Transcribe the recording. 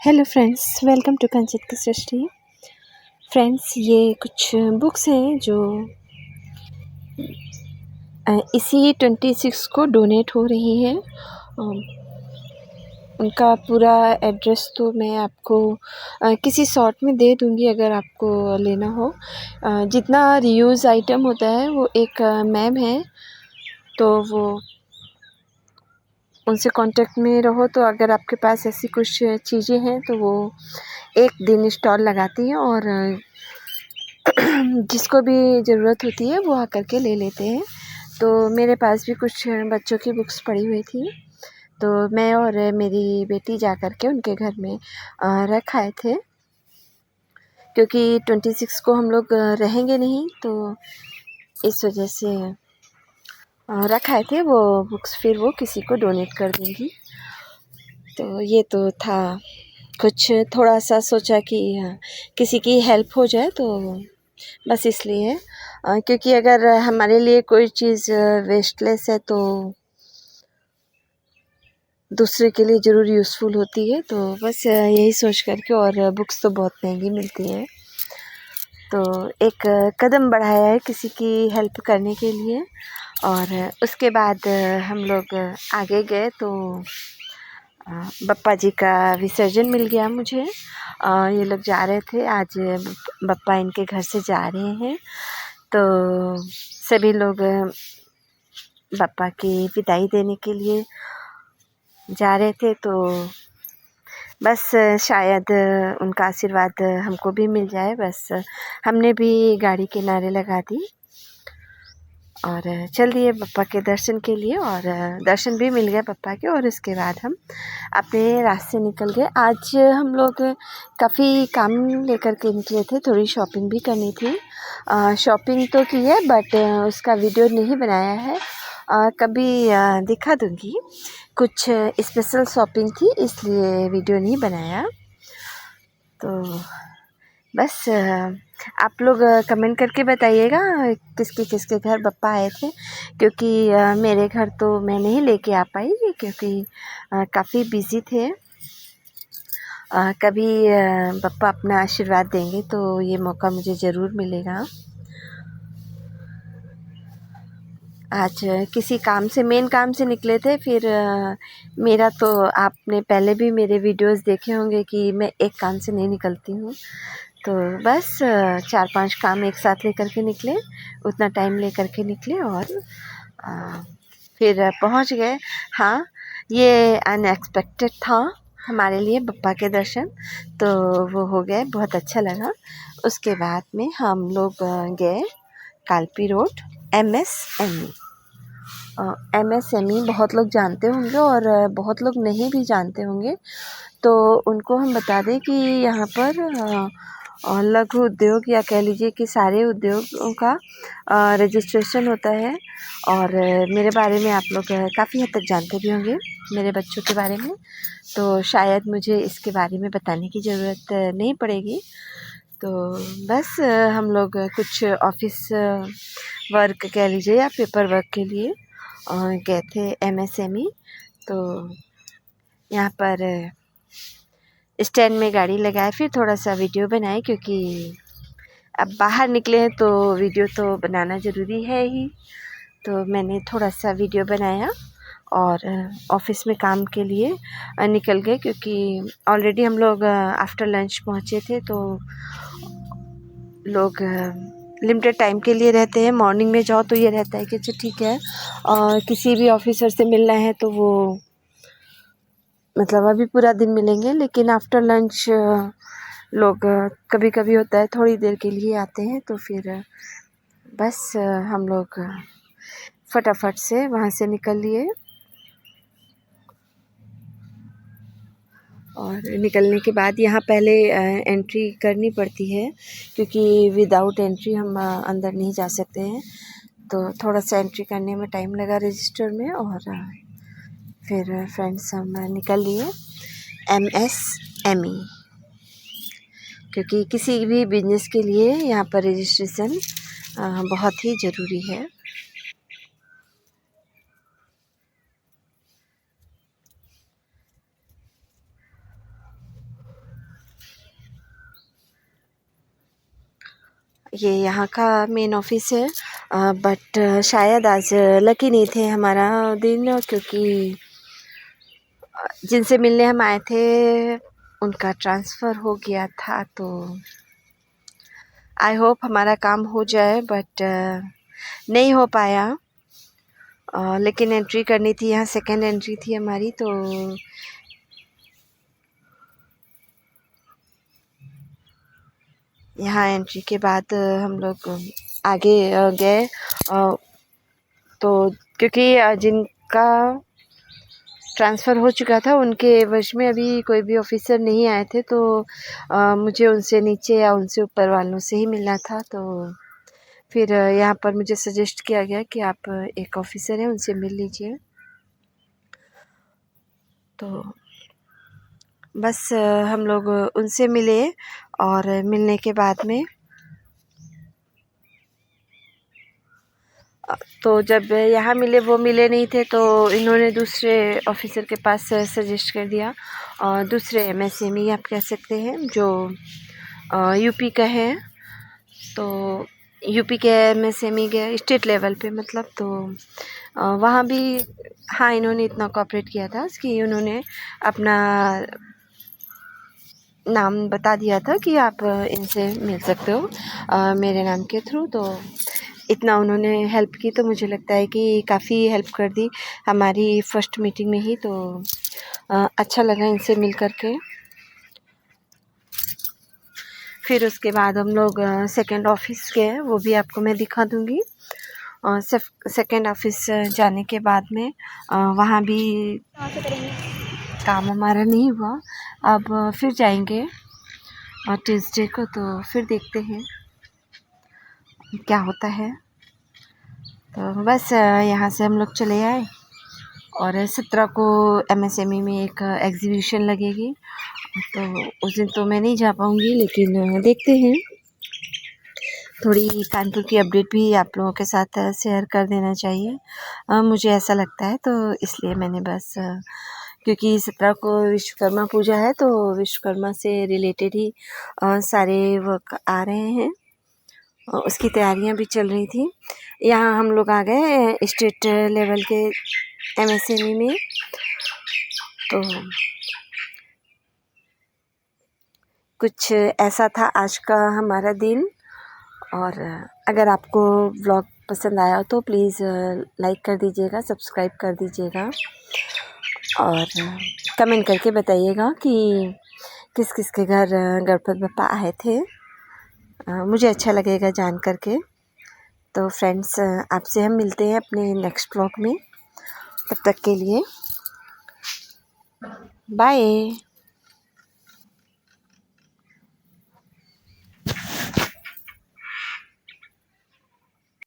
Hello friends, welcome to Kanchit की सृष्टि। Friends, ये कुछ बुक्स हैं जो इसी 26 को डोनेट हो रही हैं। उनका पूरा एड्रेस तो मैं आपको किसी शॉर्ट में दे दूँगी अगर आपको लेना हो। जितना रीयूज़ आइटम होता है वो एक मैम है, तो वो उनसे कांटेक्ट में रहो तो अगर आपके पास ऐसी कुछ चीज़ें हैं तो वो एक दिन स्टॉल लगाती हैं और जिसको भी ज़रूरत होती है वो आकर के ले लेते हैं। तो मेरे पास भी कुछ बच्चों की बुक्स पड़ी हुई थी, तो मैं और मेरी बेटी जा कर के उनके घर में रख आए थे, क्योंकि 26 को हम लोग रहेंगे नहीं, तो इस वजह से रख आए थे। वो बुक्स फिर वो किसी को डोनेट कर देंगी। तो ये तो था कुछ, थोड़ा सा सोचा कि किसी की हेल्प हो जाए, तो बस इसलिए क्योंकि अगर हमारे लिए कोई चीज़ वेस्टलेस है तो दूसरे के लिए ज़रूर यूज़फुल होती है। तो बस यही सोच कर के, और बुक्स तो बहुत महंगी मिलती हैं, तो एक कदम बढ़ाया है किसी की हेल्प करने के लिए। और उसके बाद हम लोग आगे गए तो बप्पा जी का विसर्जन मिल गया मुझे। ये लोग जा रहे थे आज, बप्पा इनके घर से जा रहे हैं, तो सभी लोग बप्पा की विदाई देने के लिए जा रहे थे। तो बस शायद उनका आशीर्वाद हमको भी मिल जाए। बस हमने भी गाड़ी किनारे लगा दी और चल दिए बप्पा के दर्शन के लिए, और दर्शन भी मिल गया बप्पा के, और उसके बाद हम अपने रास्ते निकल गए। आज हम लोग काफ़ी काम लेकर के निकले थे, थोड़ी शॉपिंग भी करनी थी। शॉपिंग तो की है बट उसका वीडियो नहीं बनाया है, कभी दिखा दूँगी। कुछ स्पेशल शॉपिंग थी इसलिए वीडियो नहीं बनाया। तो बस आप लोग कमेंट करके बताइएगा किसके किसके घर बप्पा आए थे, क्योंकि मेरे घर तो मैं नहीं लेके आ पाई, क्योंकि काफ़ी बिज़ी थे। कभी बप्पा अपना आशीर्वाद देंगे तो ये मौका मुझे ज़रूर मिलेगा। आज किसी काम से, मेन काम से निकले थे। फिर मेरा तो आपने पहले भी मेरे वीडियोस देखे होंगे कि मैं एक काम से नहीं निकलती हूँ, तो बस 4-5 काम एक साथ लेकर के निकले, उतना टाइम लेकर के निकले और फिर पहुँच गए। हाँ, ये अनएक्सपेक्टेड था हमारे लिए बप्पा के दर्शन, तो वो हो गए, बहुत अच्छा लगा। उसके बाद में हम लोग गए कालपी रोड MSME। MSME बहुत लोग जानते होंगे और बहुत लोग नहीं भी जानते होंगे, तो उनको हम बता दें कि यहाँ पर लघु उद्योग या कह लीजिए कि सारे उद्योगों का रजिस्ट्रेशन होता है। और मेरे बारे में आप लोग काफ़ी हद तक जानते भी होंगे, मेरे बच्चों के बारे में, तो शायद मुझे इसके बारे में बताने की ज़रूरत नहीं पड़ेगी। तो बस हम लोग कुछ ऑफिस वर्क कह लीजिए या पेपर वर्क के लिए गए थे MSME। तो यहाँ पर स्टैंड में गाड़ी लगाए, फिर थोड़ा सा वीडियो बनाए, क्योंकि अब बाहर निकले हैं तो वीडियो तो बनाना ज़रूरी है ही। तो मैंने थोड़ा सा वीडियो बनाया और ऑफिस में काम के लिए निकल गए, क्योंकि ऑलरेडी हम लोग आफ्टर लंच पहुँचे थे। तो लोग लिमिटेड टाइम के लिए रहते हैं। मॉर्निंग में जाओ तो ये रहता है कि अच्छा ठीक है, और किसी भी ऑफिसर से मिलना है तो वो मतलब अभी पूरा दिन मिलेंगे, लेकिन आफ्टर लंच लोग कभी कभी होता है थोड़ी देर के लिए आते हैं। तो फिर बस हम लोग फटाफट से वहाँ से निकल लिए, और निकलने के बाद यहाँ पहले एंट्री करनी पड़ती है, क्योंकि विदाउट एंट्री हम अंदर नहीं जा सकते हैं। तो थोड़ा सा एंट्री करने में टाइम लगा रजिस्टर में, और फिर फ्रेंड्स हम निकल लिए MSME, क्योंकि किसी भी बिजनेस के लिए यहाँ पर रजिस्ट्रेशन बहुत ही ज़रूरी है। ये यहाँ का मेन ऑफिस है। बट शायद आज लकी नहीं थे हमारा दिन, क्योंकि जिनसे मिलने हम आए थे उनका ट्रांसफ़र हो गया था। तो आई होप हमारा काम हो जाए, बट नहीं हो पाया। लेकिन एंट्री करनी थी, यहाँ सेकेंड एंट्री थी हमारी। तो यहाँ एंट्री के बाद हम लोग आगे गए। तो क्योंकि जिनका ट्रांसफ़र हो चुका था उनके वश में अभी कोई भी ऑफिसर नहीं आए थे, तो मुझे उनसे नीचे या उनसे ऊपर वालों से ही मिलना था। तो फिर यहाँ पर मुझे सजेस्ट किया गया कि आप एक ऑफिसर हैं, उनसे मिल लीजिए। तो बस हम लोग उनसे मिले, और मिलने के बाद में तो जब यहाँ मिले वो मिले नहीं थे, तो इन्होंने दूसरे ऑफिसर के पास सजेस्ट कर दिया, और दूसरे MSME आप कह सकते हैं, जो यूपी का है। तो यूपी के MSME गए स्टेट लेवल पे, मतलब। तो वहाँ भी हाँ, इन्होंने इतना कोऑपरेट किया था कि उन्होंने अपना नाम बता दिया था कि आप इनसे मिल सकते हो मेरे नाम के थ्रू। तो इतना उन्होंने हेल्प की, तो मुझे लगता है कि काफ़ी हेल्प कर दी हमारी फ़र्स्ट मीटिंग में ही। तो अच्छा लगा इनसे मिल कर के। फिर उसके बाद हम लोग सेकंड ऑफिस गए, वो भी आपको मैं दिखा दूँगी। सेकंड ऑफिस जाने के बाद में वहाँ भी काम हमारा नहीं हुआ। अब फिर जाएंगे ट्यूसडे को, तो फिर देखते हैं क्या होता है। तो बस यहाँ से हम लोग चले आए, और 17 को MSME में एक एग्जीबिशन लगेगी। तो उस दिन तो मैं नहीं जा पाऊँगी, लेकिन देखते हैं। थोड़ी कानपुर की अपडेट भी आप लोगों के साथ शेयर कर देना चाहिए, मुझे ऐसा लगता है। तो इसलिए मैंने बस क्योंकि 17 को विश्वकर्मा पूजा है, तो विश्वकर्मा से रिलेटेड ही सारे वर्क आ रहे हैं, उसकी तैयारियां भी चल रही थी। यहाँ हम लोग आ गए स्टेट लेवल के MSME में। तो कुछ ऐसा था आज का हमारा दिन। और अगर आपको व्लॉग पसंद आया तो प्लीज़ लाइक कर दीजिएगा, सब्सक्राइब कर दीजिएगा, और कमेंट करके बताइएगा कि किस किस के घर गणपति बप्पा आए थे। मुझे अच्छा लगेगा जान करके। तो फ्रेंड्स, आपसे हम मिलते हैं अपने नेक्स्ट व्लॉग में। तब तक के लिए बाय।